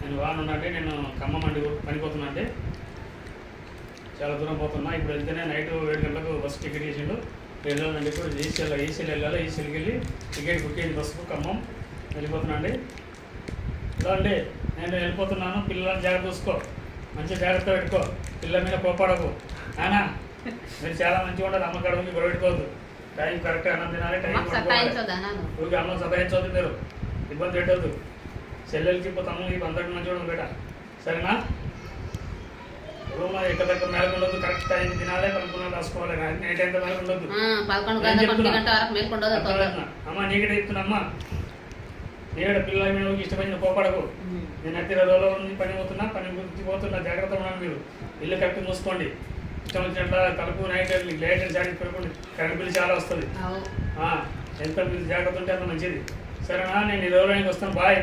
నేను వానున్నాండి, నేను ఖమ్మం అండి పనిపోతున్నా అండి. చాలా దూరం పోతున్నా. ఇప్పుడు వెళ్తేనే నైట్ 7 గంటలకు బస్సు టికెట్ చేసిండు. వెళ్ళాలండి. ఇప్పుడు ఈసీఎల్ వెళ్ళాలి. ఈసీఎల్కి వెళ్ళి టికెట్ బుక్ అయింది బస్సుకు. ఖమ్మం వెళ్ళిపోతున్నా అండి. ఇలా అండి, నేను వెళ్ళిపోతున్నాను. పిల్లలను జాగ్రత్త చూసుకో, మంచిగా జాగ్రత్త పెట్టుకో, పిల్లల మీద కోపాడకు. ఆయన మీరు చాలా మంచిగా ఉండాలి. అమ్మ కాడ గొడవ పెట్టుకోవద్దు. టైం కరెక్ట్గా అన్నం తినాలి, టైం ఊరికి అన్నం సతాయించవద్దు, మీరు ఇబ్బంది పెట్టవద్దు. చెల్లెలకి ఇప్పుడు తమ్ముడికి అందరికి మంచిగా ఉండదు బేట, సరేనా? రూమ్ ఎక్కడ దగ్గర మేరకు ఉండదు, కరెక్ట్ టైం తినాలి, 11 రాసుకోవాలి. నైట్ ఎంత మేరకు ఉండదు. అమ్మ నీకడే చెప్తున్నా, నీడ పిల్లల మీద ఇష్టమైన కోపడకు. నేను అతి రోజులో పని పోతున్నా, పని గురించి పోతున్నా, జాగ్రత్త ఉన్నాను. మీరు ఇల్లు కరెక్ట్ మూసుకోండి. ఇష్టం వచ్చినట్ల తలుపు నైట్ లైట్ జాగ్రత్త పెట్టుకోండి. కరెంట్ బిల్లు చాలా వస్తుంది. ఎంత మీరు జాగ్రత్త ఉంటే అంత మంచిది, సరేనా? నేను 20 వస్తాను. బాయ్.